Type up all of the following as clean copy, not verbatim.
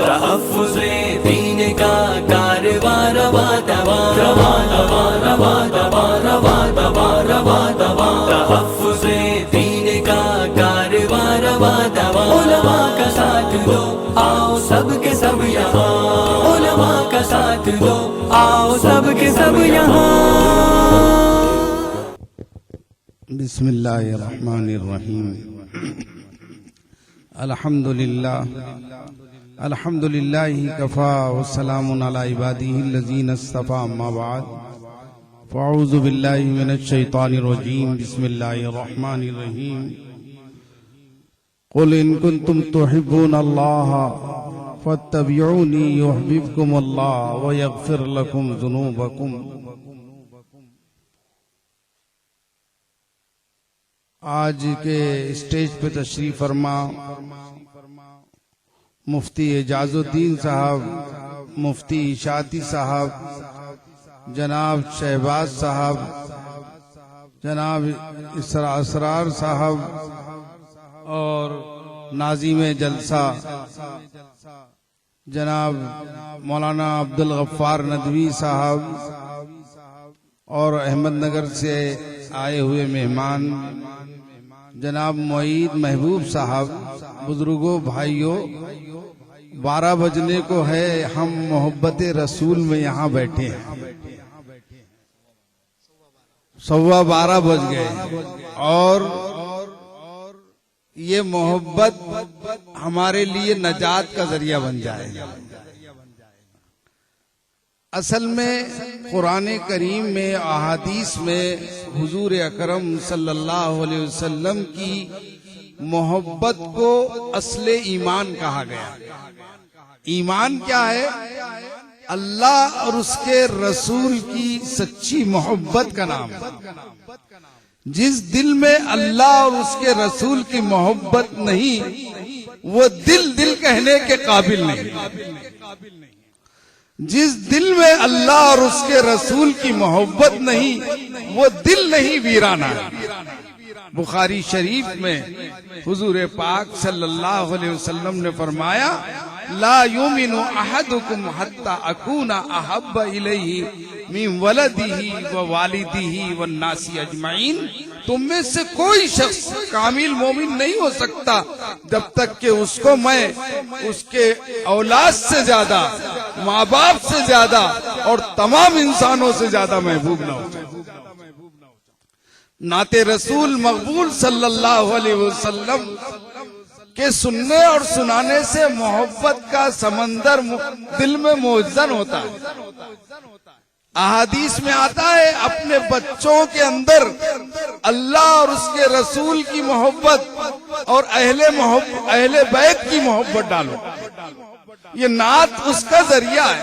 تحفظ دین کا کارواں رواں رواں رواں رواں رواں رواں رواں رواں رواں رواں تحفظ دین کا کارواں رواں رواں علماء کا ساتھ دو آؤ سب کے سب یہاں علماء کا ساتھ دو آؤ سب کے سب یہاں بسم اللہ الرحمن الرحیم الحمد للہ کفا والسلام علی عبادہ الذین اصطفى اما بعد فاعوذ باللہ من الشیطان الرجیم بسم اللہ الرحمن الرحیم قل ان کنتم تحبون اللہ فاتبعونی یحببکم اللہ ویغفر لکم ذنوبکم۔ آج کے اسٹیج پہ تشریف فرما مفتی اعجاز الدین صاحب، مفتی اشاعتی صاحب، جناب شہباز صاحب، جناب اسرار صاحب اور ناظم جلسہ جناب مولانا عبدالغفار ندوی صاحب اور احمد نگر سے آئے ہوئے مہمان جناب معید محبوب صاحب، بزرگوں، بھائیوں، 12 بجنے کو ہے، ہم محبت رسول میں یہاں بیٹھے ہیں، 12:15 بج گئے اور یہ محبت ہمارے لیے نجات کا ذریعہ بن جائے۔ اصل میں قرآن کریم میں، احادیث میں حضور اکرم صلی اللہ علیہ وسلم کی محبت کو اصل ایمان کہا گیا۔ ایمان کیا ہے؟ اللہ اور اس کے رسول کی سچی محبت کا نام ہے۔ جس دل میں اللہ اور اس کے رسول کی محبت نہیں، وہ دل کہنے کے قابل نہیں۔ جس دل میں اللہ اور اس کے رسول کی محبت نہیں، وہ دل نہیں، ویرانہ ہے۔ بخاری شریف میں حضور پاک صلی اللہ علیہ وسلم نے فرمایا، لا یؤمن احدکم حتی اکون احب الیہ من ولدہ ووالدہ والناس اجمعین۔ تم میں سے کوئی شخص کامل مومن نہیں ہو سکتا جب تک کہ اس کو میں اس کے اولاد سے زیادہ، ماں باپ سے زیادہ اور تمام انسانوں سے زیادہ محبوب نہ ہو۔ نعت رسول مقبول صلی اللہ علیہ وسلم کے سننے اور سنانے سے محبت کا سمندر دل میں موجزن ہوتا ہے۔ احادیث میں آتا ہے، اپنے بچوں کے اندر اللہ اور اس کے رسول کی محبت اور اہل بیت کی محبت ڈالو۔ یہ نعت اس کا ذریعہ ہے،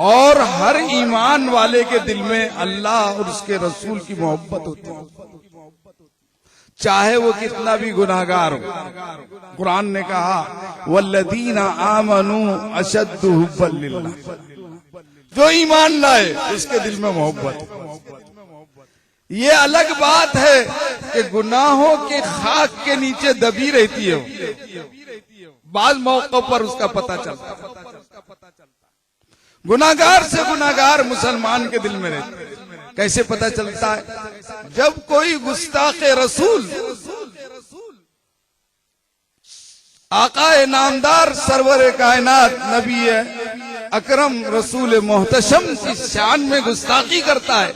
اور ہر ایمان والے کے دل میں اللہ اور اس کے رسول کی محبت ہوتی ہے، چاہے وہ کتنا بھی گناہگار ہو۔ قرآن نے کہا، والذین آمنوا اشد حبا للہ۔ جو ایمان لائے اس کے دل میں محبت۔ یہ الگ بات ہے کہ گناہوں کے خاک کے نیچے دبی رہتی ہے، بعض موقع پر اس کا پتہ چلتا ہے۔ گناہگار سے گناہگار مسلمان کے دل میں رہتا ہے۔ کیسے پتہ چلتا ہے؟ جب کوئی گستاخ رسول، آقا نامدار سرور کائنات نبی اکرم رسول محتشم کی شان میں گستاخی کرتا ہے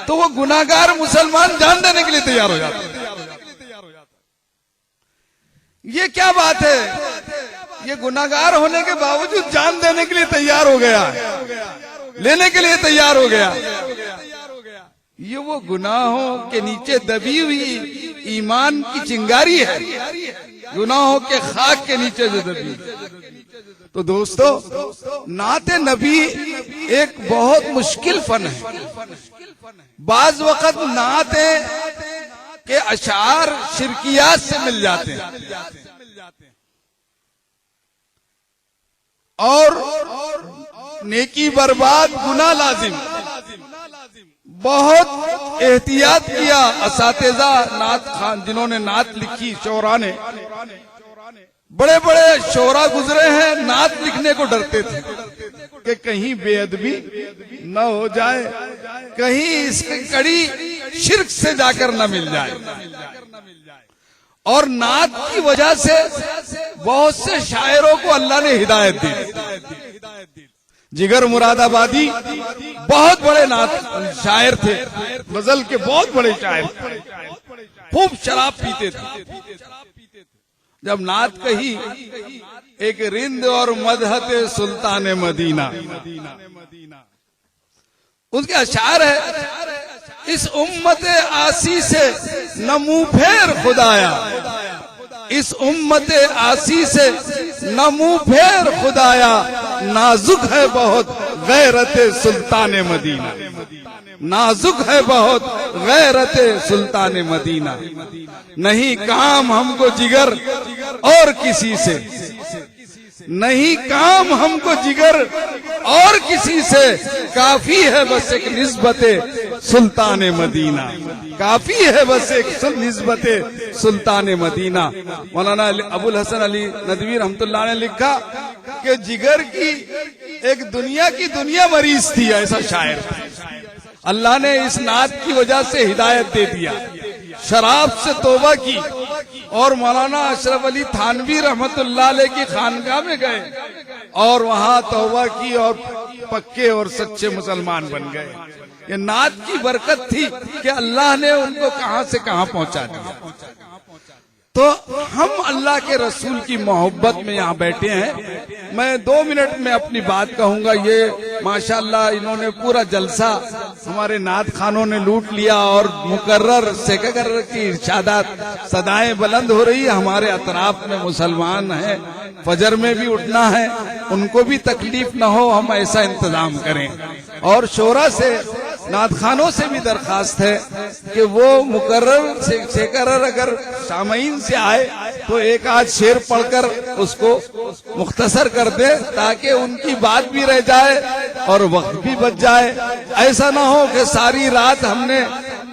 تو وہ گناہگار مسلمان جان دینے کے لیے تیار ہو جاتا ہے۔ یہ کیا بات ہے؟ یہ گناہگار ہونے کے باوجود جان دینے کے لیے تیار ہو گیا، لینے کے لیے تیار ہو گیا۔ یہ وہ گناہوں کے نیچے دبی ہوئی ایمان کی چنگاری ہے، گناہوں کے خاک کے نیچے جو دبی۔ تو دوستو، نعت نبی ایک بہت مشکل فن ہے۔ بعض وقت نعتیں کے اشعار شرکیات سے مل جاتے ہیں، اور نیکی برباد، گناہ لازم۔ بہت احتیاط کیا اساتذہ نعت خان، جنہوں نے نعت لکھی، شعراء نے بڑے بڑے شعرا گزرے ہیں، نعت لکھنے کو ڈرتے تھے کہ کہیں بے ادبی نہ ہو جائے، کہیں اس کی کڑی شرک سے جا کر نہ مل جائے. اور نعت کی وجہ سے بہت سے شاعروں کو اللہ نے ہدایت دی. جگر مراد آبادی بہت بڑے نعت شاعر تھے، غزل کے بہت بڑے شاعر تھے، خوب شراب پیتے تھے. جب نعت کہی ایک رند اور مدحت سلطان مدینہ، اس کے اشعار ہے، اس امت آسی سے نہ منہ پھیر خدایا، اس امت آسی سے نہ منہ پھیر خدایا، نازک ہے بہت غیرت سلطان مدینہ، نازک ہے بہت غیرت سلطان مدینہ. نہیں کام ہم کو جگر اور کسی سے، نہیں کام ہم کو جگر اور کسی سے، کافی ہے بس ایک نسبت سلطان مدینہ، کافی ہے بس ایک نسبت سلطان مدینہ. مولانا ابو الحسن علی ندوی رحمۃ اللہ نے لکھا کہ جگر کی ایک دنیا کی دنیا مریض تھی، ایسا شاعر. اللہ نے اس نعت کی وجہ سے ہدایت دے دیا، شراب سے توبہ کی، اور مولانا اشرف علی تھانوی رحمت اللہ علیہ کی خانقاہ میں گئے اور وہاں توبہ کی اور پکے اور سچے مسلمان بن گئے. یہ نعت کی برکت تھی کہ اللہ نے ان کو کہاں سے کہاں پہنچا دیا. تو ہم اللہ کے رسول کی محبت میں یہاں بیٹھے ہیں. میں 2 منٹ میں اپنی بات کہوں گا. یہ ماشاءاللہ انہوں نے پورا جلسہ ہمارے نعت خانوں نے لوٹ لیا، اور مقرر سیکرر کی ارشادات، صدائیں بلند ہو رہی. ہمارے اطراف میں مسلمان ہیں، فجر میں بھی اٹھنا ہے، ان کو بھی تکلیف نہ ہو، ہم ایسا انتظام کریں. اور شورا سے، نعت خانوں سے بھی درخواست ہے کہ وہ مقرر سیکرر اگر سامعین سے آئے تو ایک آدھ شعر پڑھ کر اس کو مختصر کر دے، تاکہ ان کی بات بھی رہ جائے اور وقت بھی بچ جائے. ایسا نہ ہو کہ ساری رات ہم نے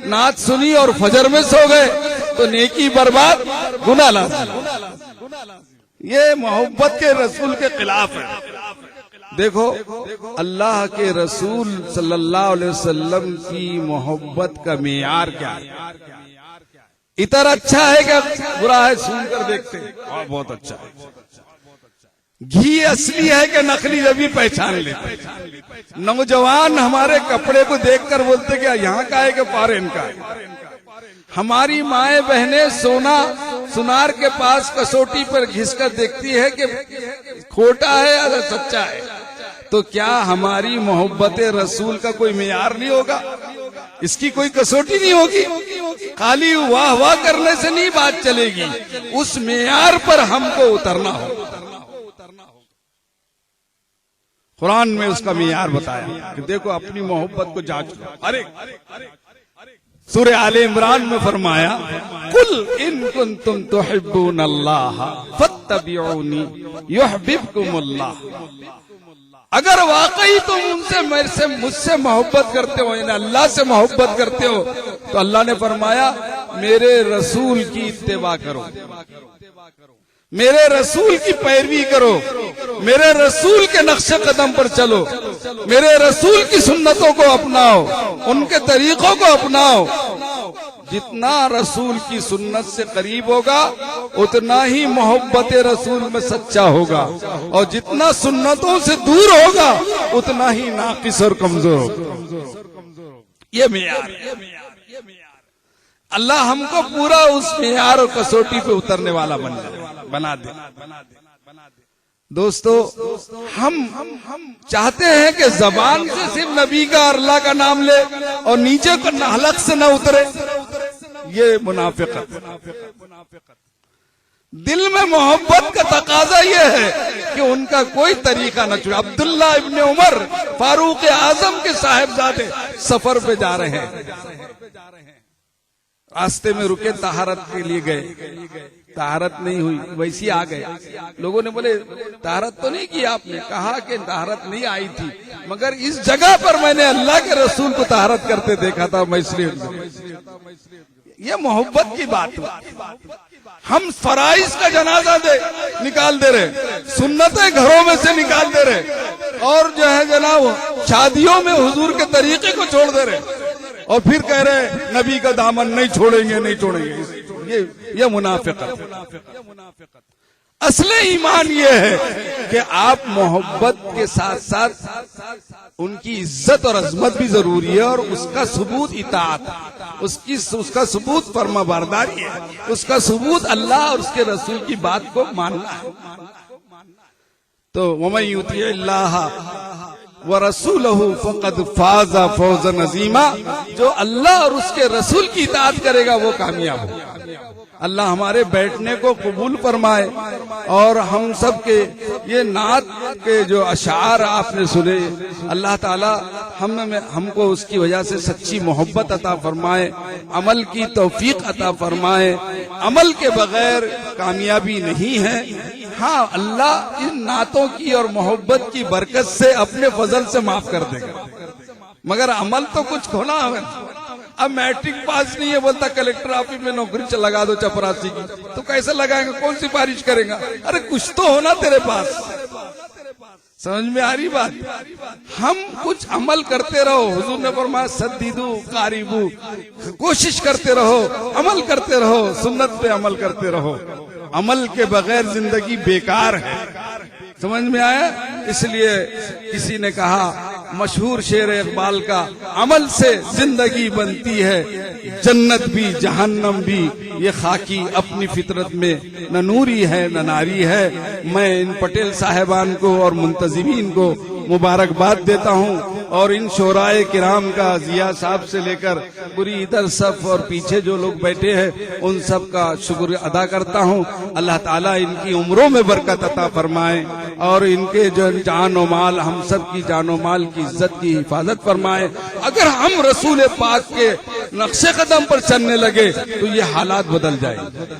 نعت سنی اور فجر میں سو گئے تو نیکی برباد، گناہ لازم. یہ محبت کے رسول کے خلاف ہے. دیکھو اللہ کے رسول صلی اللہ علیہ وسلم کی محبت کا معیار کیا ہے. اتنا اچھا ہے کہ برا ہے سن کر دیکھتے ہیں، بہت اچھا ہے. گھی اصلی ہے کہ نقلی، یہ بھی پہچان لیتے. نوجوان ہمارے کپڑے کو دیکھ کر بولتے کہ یہاں کا ہے کہ فارن کا ہے. ہماری مائیں بہنیں سونا سنار کے پاس کسوٹی پر گھس کر دیکھتی ہے کہ کھوٹا ہے یا سچا ہے. تو کیا ہماری محبت رسول کا کوئی معیار نہیں ہوگا؟ اس کی کوئی کسوٹی نہیں ہوگی؟ خالی واہ واہ کرنے سے نہیں بات چلے گی، اس معیار پر ہم کو اترنا ہوگا. قرآن میں اس کا معیار بتایا کہ دیکھو اپنی محبت کو جانچ لو. ارے سورہ آل عمران میں فرمایا قل ان کنتم تحبون اللہ فاتبعونی یحببکم اللہ. اگر واقعی تم مجھ سے محبت کرتے ہو، یعنی اللہ سے محبت کرتے ہو، تو اللہ نے فرمایا میرے رسول کی اتباع کرو، میرے رسول کی پیروی کرو، میرے رسول کے نقش قدم پر چلو، میرے رسول کی سنتوں کو اپناؤ، ان کے طریقوں کو اپناؤ. جتنا رسول کی سنت سے قریب ہوگا اتنا ہی محبت رسول میں سچا ہوگا، اور جتنا سنتوں سے دور ہوگا اتنا ہی ناقص اور کمزور ہوگا. یہ معیار ہے. اللہ ہم کو پورا اس معیار اور کسوٹی پہ اترنے والا بنا دے. دوستو ہم چاہتے ہیں کہ زبان سے صرف نبی کا اور اللہ کا نام لے اور نیچے کو حلق سے نہ اترے. یہ منافقت. دل میں محبت کا تقاضا یہ ہے کہ ان کا کوئی طریقہ نہ چھوڑے. عبداللہ ابن عمر فاروق اعظم کے صاحبزادے سفر پہ جا رہے ہیں، راستے میں رکے، طہارت کے لیے گئے، طہارت نہیں ہوئی، ویسی آ گئے. لوگوں نے بولے طہارت تو نہیں کی آپ نے؟ کہا کہ طہارت نہیں آئی تھی، مگر اس جگہ پر میں نے اللہ کے رسول کو طہارت کرتے دیکھا تھا، میں اس لیے. یہ محبت کی بات ہے. ہم فرائض کا جنازہ نکال دے رہے، سنتیں گھروں میں سے نکال دے رہے، اور جو ہے جناب شادیوں میں حضور کے طریقے کو چھوڑ دے رہے، اور پھر کہہ رہے نبی کا دامن نہیں چھوڑیں گے نہیں چھوڑیں گے. یہ منافقت. اصل ایمان یہ ہے کہ آپ محبت کے ساتھ ساتھ ان کی عزت اور عظمت بھی ضروری ہے، اور اس کا ثبوت اطاعت، اس کا ثبوت فرما برداری ہے، اس کا ثبوت اللہ اور اس کے رسول کی بات کو ماننا ہے. تو وَمَن يُطِعِ اللَّهَ وَرَسُولَهُ فَقَدْ فَازَ فَوْزًا عَظِيمًا. جو اللہ اور اس کے رسول کی اطاعت کرے گا وہ کامیاب ہوگا. اللہ ہمارے بیٹھنے کو قبول فرمائے، اور ہم سب کے یہ نعت کے جو اشعار آپ نے سنے، اللہ تعالی ہم کو اس کی وجہ سے سچی محبت عطا فرمائے، عمل کی توفیق عطا فرمائے. عمل کے بغیر کامیابی نہیں ہے. ہاں اللہ ان نعتوں کی اور محبت کی برکت سے اپنے فضل سے معاف کر دے گا، مگر عمل تو کچھ کھونا ہے. اب میٹرک پاس نہیں ہے، بولتا کلیکٹر آفس میں نوکری لگا دو چپراسی کی، تو کیسے لگائیں گا؟ کون سی بارش کرے گا؟ ارے کچھ تو ہونا تیرے پاس. سمجھ میں آ رہی بات؟ ہم کچھ عمل کرتے رہو. حضور نے فرمایا سدیدو قاریبو، کوشش کرتے رہو، عمل کرتے رہو، سنت پہ عمل کرتے رہو. عمل کے بغیر زندگی بیکار ہے. سمجھ میں آیا؟ اس لیے کسی نے کہا مشہور شعر اقبال کا، عمل سے زندگی بنتی ہے جنت بھی جہنم بھی، یہ خاکی اپنی فطرت میں نہ نوری ہے نہ ناری ہے. میں ان پٹیل صاحبان کو اور منتظمین کو مبارکباد دیتا ہوں، اور ان شعرائے کرام کا، ضیاء صاحب سے لے کر پوری ادھر صف اور پیچھے جو لوگ بیٹھے ہیں ان سب کا شکر ادا کرتا ہوں. اللہ تعالیٰ ان کی عمروں میں برکت عطا فرمائے، اور ان کے جو جان و مال، ہم سب کی جان و مال کی عزت کی حفاظت فرمائے. اگر ہم رسول پاک کے نقش قدم پر چلنے لگے تو یہ حالات بدل جائیں گے.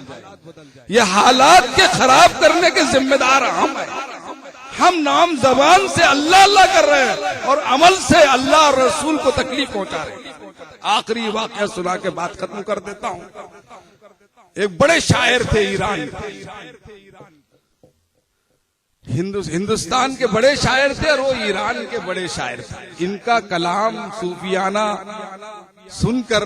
یہ حالات کے خراب کرنے کے ذمہ دار ہم ہیں. ہم نام زبان سے اللہ اللہ کر رہے ہیں، اور عمل سے اللہ اور رسول کو تکلیف پہنچا رہے ہیں. آخری واقعہ سنا کے بات ختم کر دیتا ہوں. ایک بڑے شاعر تھے ایران، ہندوستان کے بڑے شاعر تھے، اور وہ ایران کے بڑے شاعر تھے. ان کا کلام صوفیانہ سن کر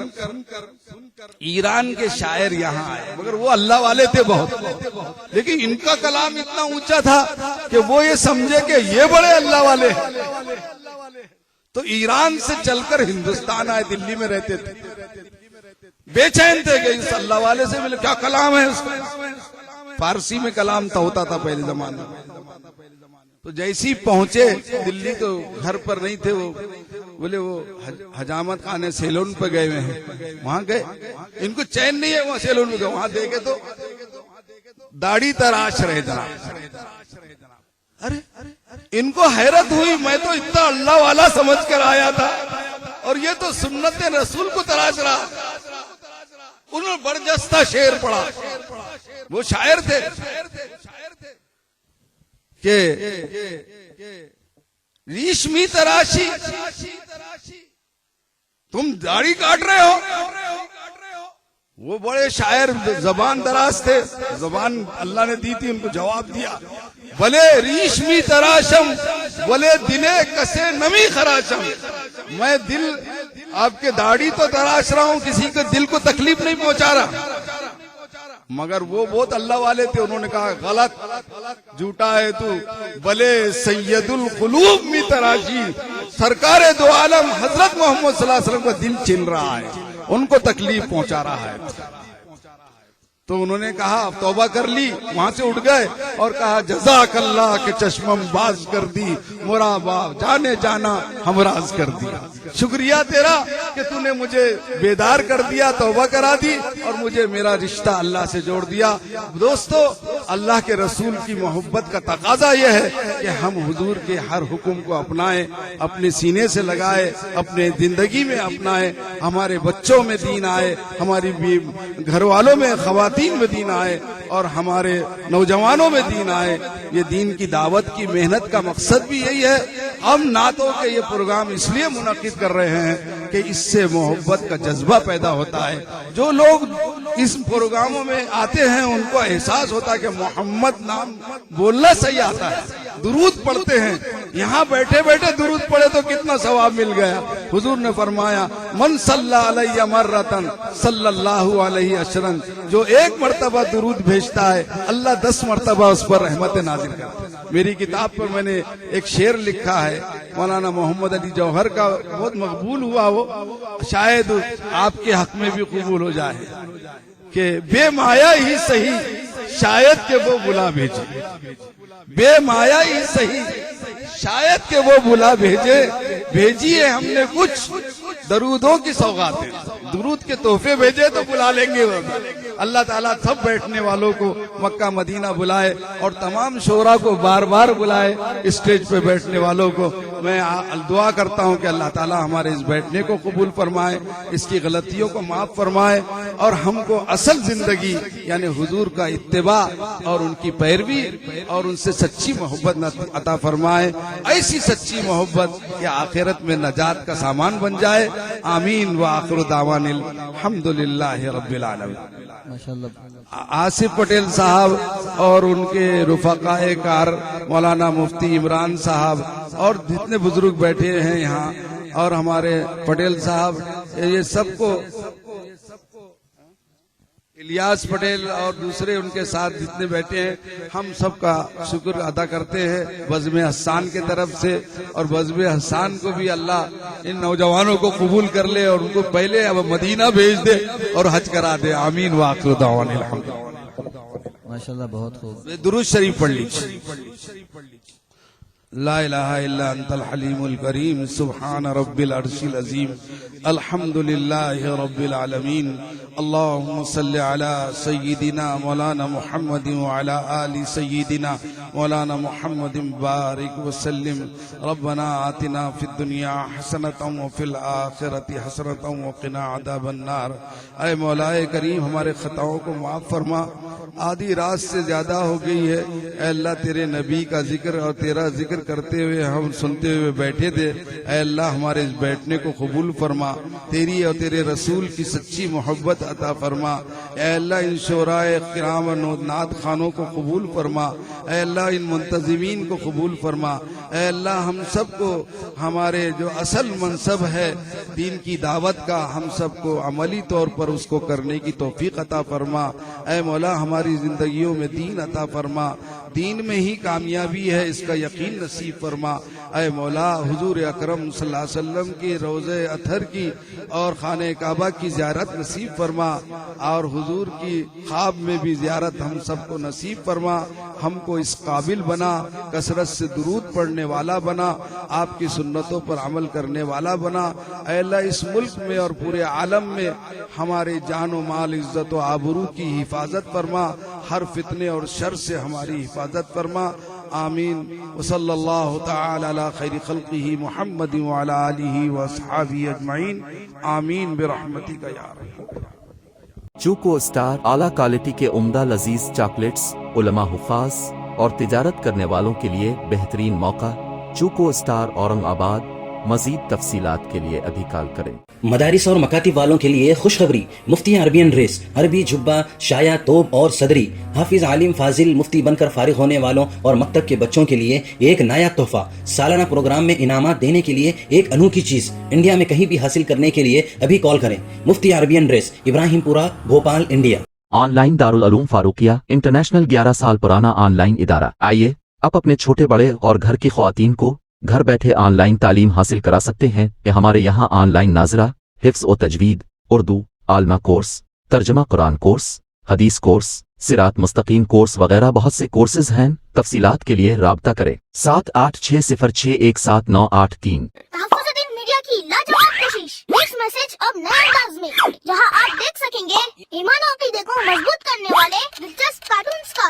ایران کے شاعر یہاں آئے، مگر وہ اللہ والے تھے بہت، لیکن ان کا کلام اتنا اونچا تھا کہ وہ یہ سمجھے کہ یہ بڑے اللہ والے ہیں. تو ایران سے چل کر ہندوستان آئے، دلی میں رہتے تھے، بے چین تھے کہ اس اللہ والے سے ملے. کیا کلام ہے اس کا؟ فارسی میں کلام تھا، ہوتا تھا پہلے زمانے میں. تو جیسی پہنچے دلی تو گھر پر نہیں تھے، وہ بولے وہ حجامت خانے سیلون پہ گئے ہوئے ہیں. وہاں گئے، ان کو چین نہیں ہے، وہاں سیلون پہ گئے. وہاں دیکھے تو داڑھی تراش رہے جناب. ارے ان کو حیرت ہوئی، میں تو اتنا اللہ والا سمجھ کر آیا تھا، اور یہ تو سنت رسول کو تراش رہا. انہوں نے برجستہ شعر پڑھا. وہ شاعر تھے کہ ریشمی تراشی، تم داڑھی کاٹ رہے ہو. وہ بڑے شاعر، زبان دراز تھے، زبان اللہ نے دی تھی، ان کو جواب دیا، بھلے ریشمی تراشم بھلے دلے کسے نمی خراشم. میں دل آپ کے داڑھی تو تراش رہا ہوں، کسی کے دل کو تکلیف نہیں پہنچا رہا. مگر وہ بہت اللہ والے تھے. انہوں نے کہا غلط، جھوٹا ہے تو. بلے سید القلوب می تراشی، سرکار دو عالم حضرت محمد صلی اللہ علیہ وسلم کا دل چھن رہا ہے، ان کو تکلیف پہنچا رہا ہے. تو انہوں نے کہا اب توبہ کر لی. وہاں سے اٹھ گئے اور کہا جزاک اللہ کے چشمم باز کر دی، مرا باپ جانے جانا ہمراز کر دی. شکریہ تیرا کہ تو نے مجھے بیدار کر دیا، توبہ کرا دی، اور مجھے میرا رشتہ اللہ سے جوڑ دیا. دوستو، اللہ کے رسول کی محبت کا تقاضا یہ ہے کہ ہم حضور کے ہر حکم کو اپنائیں، اپنے سینے سے لگائیں، اپنے زندگی میں اپنائیں. ہمارے بچوں میں دین آئے، ہماری گھر والوں میں، خواتین میں دین آئے، اور ہمارے نوجوانوں میں دین آئے. یہ دین کی دعوت کی محنت کا مقصد بھی یہی ہے. ہم نعتوں کے یہ پروگرام اس لیے منعقد کر رہے ہیں کہ اس سے محبت کا جذبہ پیدا ہوتا ہے. جو لوگ اس پروگراموں میں آتے ہیں ان کو احساس ہوتا ہے کہ محمد نام بولنا صحیح آتا ہے، درود پڑھتے ہیں، یہاں بیٹھے بیٹھے درود پڑھے تو کتنا ثواب مل گیا۔ حضور نے فرمایا من صلی علیہ مرتن صلی اللہ علیہ عشرن، جو ایک مرتبہ درود بھیجتا ہے اللہ 10 مرتبہ اس پر رحمت نازل کرتا ہے۔ میری کتاب پر میں نے ایک شعر لکھا ہے مولانا محمد علی جوہر کا، بہت مقبول ہوا، وہ شاید آپ کے حق میں بھی قبول ہو جائے کہ بے مایا ہی صحیح شاید کہ وہ بلا بھیجے، بے مایا ہی صحیح شاید کہ وہ بلا بھیجے، بھیجیے ہم نے کچھ درودوں کی سوغاتیں، درود کے تحفے بھیجے تو بلا لیں گے وہ۔ اللہ تعالیٰ سب بیٹھنے والوں کو مکہ مدینہ بلائے اور تمام شعراء کو بار بار بلائے، اسٹیج پہ بیٹھنے والوں کو۔ میں دعا کرتا ہوں کہ اللہ تعالیٰ ہمارے اس بیٹھنے کو قبول فرمائے، اس کی غلطیوں کو معاف فرمائے اور ہم کو اصل زندگی یعنی حضور کا اتباع اور ان کی پیروی اور ان سے سچی محبت عطا فرمائے، ایسی سچی محبت کہ آخرت میں نجات کا سامان بن جائے۔ آمین وآخر دعوانا الحمدللہ رب العالمین۔ آصف پٹیل صاحب اور ان کے رفقائے کار مولانا مفتی عمران صاحب اور جتنے بزرگ بیٹھے ہیں یہاں اور ہمارے پٹیل صاحب، یہ سب کو الیاس پٹیل اور دوسرے ان کے ساتھ جتنے بیٹھے ہیں، ہم سب کا شکر ادا کرتے ہیں بزم حسان کے طرف سے، اور بزم حسان کو بھی اللہ ان نوجوانوں کو قبول کر لے اور ان کو پہلے اب مدینہ بھیج دے اور حج کرا دے۔ آمین وآخر دعوانا الحمدللہ۔ ماشاءاللہ بہت خوب۔ درود شریف پڑھ لیجیے۔ لا الہ الا انت الحلیم الکریم سبحان رب العرش العظیم الحمدللہ رب العالمین اللہم صلی علی سیدنا مولانا محمد وعلی آل سیدنا مولانا محمد بارک وسلم ربنا آتنا فی الدنیا حسنۃ وفی الآخرۃ حسنۃ وقنا عذاب النار۔ اے مولا کریم ہمارے خطاؤں کو معاف فرما، آدھی رات سے زیادہ ہو گئی ہے، اے اللہ تیرے نبی کا ذکر اور تیرا ذکر کرتے ہوئے ہم سنتے ہوئے بیٹھے تھے، اے اللہ ہمارے اس بیٹھنے کو قبول فرما، تیری اور تیرے رسول کی سچی محبت عطا فرما، اے اللہ ان شعراء کرام و نعت خانوں کو قبول فرما، اے اللہ ان منتظمین کو قبول فرما، اے اللہ ہم سب کو ہمارے جو اصل منصب ہے دین کی دعوت کا، ہم سب کو عملی طور پر اس کو کرنے کی توفیق عطا فرما، اے مولا ہماری زندگیوں میں دین عطا فرما، دین میں ہی کامیابی ہے اس کا یقین نصیب فرما، اے مولا حضور اکرم صلی اللہ علیہ وسلم کی روضہ اطہر کی اور خانہ کعبہ کی زیارت نصیب فرما، اور حضور کی خواب میں بھی زیارت ہم سب کو نصیب فرما، ہم کو اس قابل بنا، کثرت سے درود پڑھنے والا بنا، آپ کی سنتوں پر عمل کرنے والا بنا، اے اللہ اس ملک میں اور پورے عالم میں ہمارے جان و مال عزت و آبرو کی حفاظت فرما، ہر فتنے اور شر سے ہماری حفاظت فرما، آمین وصلی اللہ تعالی علی خیر خلقہ محمد وعلی آلہ واصحابہ اجمعین، آمین برحمتک یا رحیم۔ چوکو اسٹار اعلیٰ کوالٹی کے عمدہ لذیذ چاکلیٹس علماء حفاظ اور تجارت کرنے والوں کے لیے بہترین موقع۔ چوکو اسٹار اورنگ آباد۔ مزید تفصیلات کے لیے ابھی کال کریں۔ مدارس اور مکاتب والوں کے لیے خوشخبری، مفتی عربین ڈریس، عربی جبہ، شایا، توب اور صدری، حافظ عالم فاضل مفتی بن کر فارغ ہونے والوں اور مکتب کے بچوں کے لیے ایک نیا تحفہ، سالانہ پروگرام میں انعامات دینے کے لیے ایک انوکھی چیز، انڈیا میں کہیں بھی حاصل کرنے کے لیے ابھی کال کریں۔ مفتی عربین ڈریس، ابراہیم پورہ، Bhopal, India. On line Darul Uloom Farooqia international 11 سال پرانا آن لائن ادارہ۔ آئیے اب اپنے چھوٹے بڑے اور گھر کی خواتین کو گھر بیٹھے آن لائن تعلیم حاصل کرا سکتے ہیں کہ ہمارے یہاں آن لائن ناظرہ، حفظ و تجوید، اردو، عالمہ کورس، ترجمہ قرآن کورس، حدیث کورس، صراط مستقیم کورس وغیرہ بہت سے کورسز ہیں۔ تفصیلات کے لیے رابطہ کریں 7860617983۔ تحفظ دین میڈیا کی لاجواب کوشش، نیکسٹ میسج اب نئے انداز میں، جہاں آپ دیکھ سکیں گے ایمان و عقیدے کو مضبوط کرنے والے دلچسپ کارٹونز کا